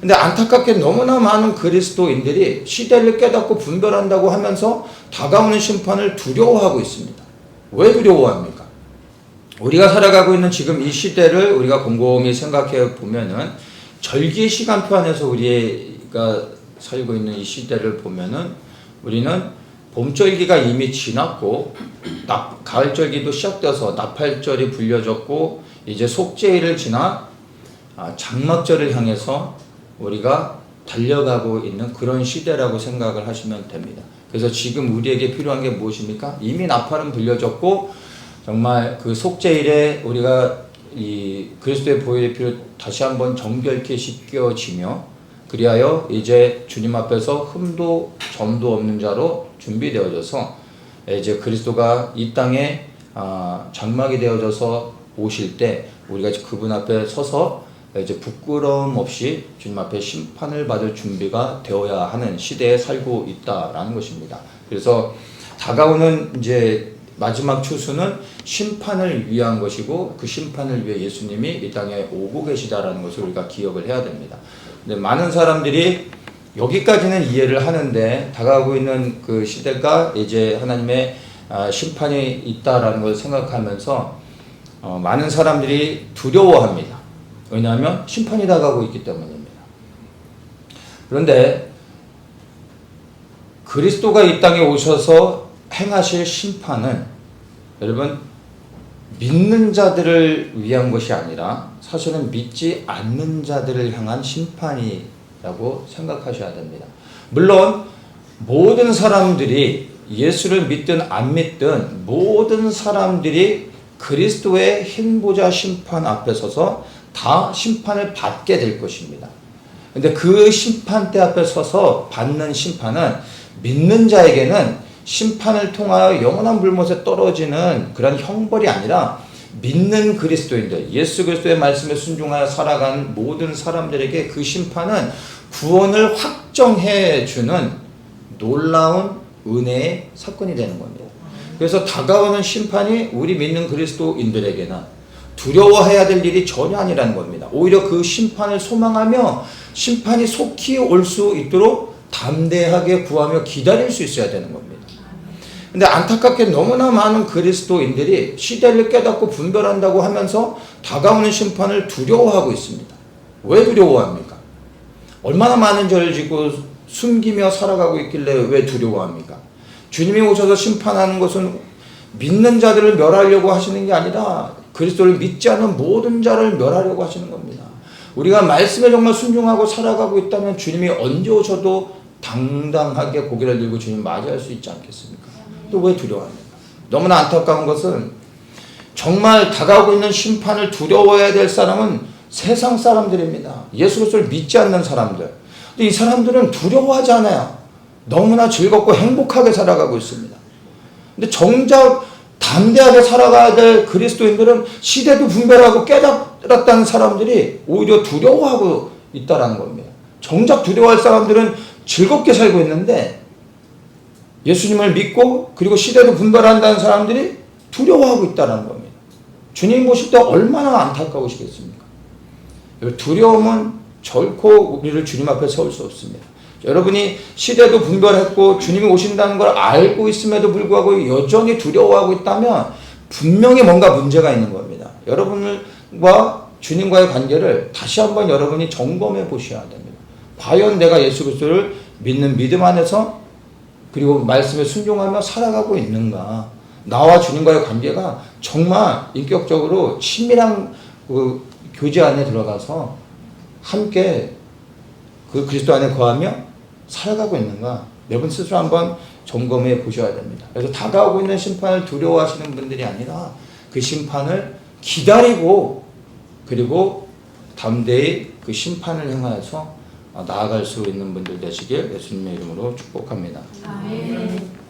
근데 안타깝게 너무나 많은 그리스도인들이 시대를 깨닫고 분별한다고 하면서 다가오는 심판을 두려워하고 있습니다. 왜 두려워합니까? 우리가 살아가고 있는 지금 이 시대를 우리가 곰곰이 생각해 보면은 절기 시간표 안에서 우리가 살고 있는 이 시대를 보면은 우리는 봄절기가 이미 지났고 가을절기도 시작돼서 나팔절이 불려졌고 이제 속죄일을 지나 장막절을 향해서 우리가 달려가고 있는 그런 시대라고 생각을 하시면 됩니다. 그래서 지금 우리에게 필요한 게 무엇입니까? 이미 나팔은 불려졌고 정말 그 속죄일에 우리가 이 그리스도의 보혈의 피로 다시 한번 정결케 씻겨지며 그리하여 이제 주님 앞에서 흠도 점도 없는 자로 준비되어져서 이제 그리스도가 이 땅에 장막이 되어져서 오실 때 우리가 그분 앞에 서서 이제 부끄러움 없이 주님 앞에 심판을 받을 준비가 되어야 하는 시대에 살고 있다라는 것입니다. 그래서 다가오는 이제 마지막 추수는 심판을 위한 것이고 그 심판을 위해 예수님이 이 땅에 오고 계시다라는 것을 우리가 기억을 해야 됩니다. 근데 많은 사람들이 여기까지는 이해를 하는데 다가오고 있는 그 시대가 이제 하나님의 심판이 있다라는 것을 생각하면서 많은 사람들이 두려워합니다. 왜냐하면 심판이 다가오고 있기 때문입니다. 그런데 그리스도가 이 땅에 오셔서 행하실 심판은 여러분 믿는 자들을 위한 것이 아니라 사실은 믿지 않는 자들을 향한 심판이라고 생각하셔야 됩니다. 물론 모든 사람들이 예수를 믿든 안 믿든 모든 사람들이 그리스도의 흰보자 심판 앞에 서서 다 심판을 받게 될 것입니다. 근데 그 심판대 앞에 서서 받는 심판은 믿는 자에게는 심판을 통하여 영원한 불못에 떨어지는 그런 형벌이 아니라 믿는 그리스도인들, 예수 그리스도의 말씀에 순종하여 살아가는 모든 사람들에게 그 심판은 구원을 확정해 주는 놀라운 은혜의 사건이 되는 겁니다. 그래서 다가오는 심판이 우리 믿는 그리스도인들에게는 두려워해야 될 일이 전혀 아니라는 겁니다. 오히려 그 심판을 소망하며 심판이 속히 올 수 있도록 담대하게 구하며 기다릴 수 있어야 되는 겁니다. 근데 안타깝게 너무나 많은 그리스도인들이 시대를 깨닫고 분별한다고 하면서 다가오는 심판을 두려워하고 있습니다. 왜 두려워합니까? 얼마나 많은 죄를 짓고 숨기며 살아가고 있길래 왜 두려워합니까? 주님이 오셔서 심판하는 것은 믿는 자들을 멸하려고 하시는 게 아니라 그리스도를 믿지 않는 모든 자를 멸하려고 하시는 겁니다. 우리가 말씀에 정말 순종하고 살아가고 있다면 주님이 언제 오셔도 당당하게 고개를 들고 주님 맞이할 수 있지 않겠습니까? 또 왜 두려워합니까? 너무나 안타까운 것은 정말 다가오고 있는 심판을 두려워해야 될 사람은 세상 사람들입니다. 예수 그리스도를 믿지 않는 사람들. 근데 이 사람들은 두려워하지 않아요. 너무나 즐겁고 행복하게 살아가고 있습니다. 근데 정작 담대하게 살아가야 될 그리스도인들은 시대도 분별하고 깨달았다는 사람들이 오히려 두려워하고 있다는 겁니다. 정작 두려워할 사람들은 즐겁게 살고 있는데 예수님을 믿고 그리고 시대도 분별한다는 사람들이 두려워하고 있다는 겁니다. 주님 보실 때 얼마나 안타까우시겠습니까? 두려움은 결코 우리를 주님 앞에 세울 수 없습니다. 여러분이 시대도 분별했고 주님이 오신다는 걸 알고 있음에도 불구하고 여전히 두려워하고 있다면 분명히 뭔가 문제가 있는 겁니다. 여러분과 주님과의 관계를 다시 한번 여러분이 점검해 보셔야 됩니다. 과연 내가 예수 그리스도를 믿는 믿음 안에서 그리고 말씀에 순종하며 살아가고 있는가? 나와 주님과의 관계가 정말 인격적으로 친밀한 그 교제 안에 들어가서 함께 그 그리스도 안에 거하며 살아가고 있는가? 여러분 스스로 한번 점검해 보셔야 됩니다. 그래서 다가오고 있는 심판을 두려워하시는 분들이 아니라 그 심판을 기다리고 그리고 담대히 그 심판을 향하여서 나아갈 수 있는 분들 되시길 예수님의 이름으로 축복합니다. 아멘.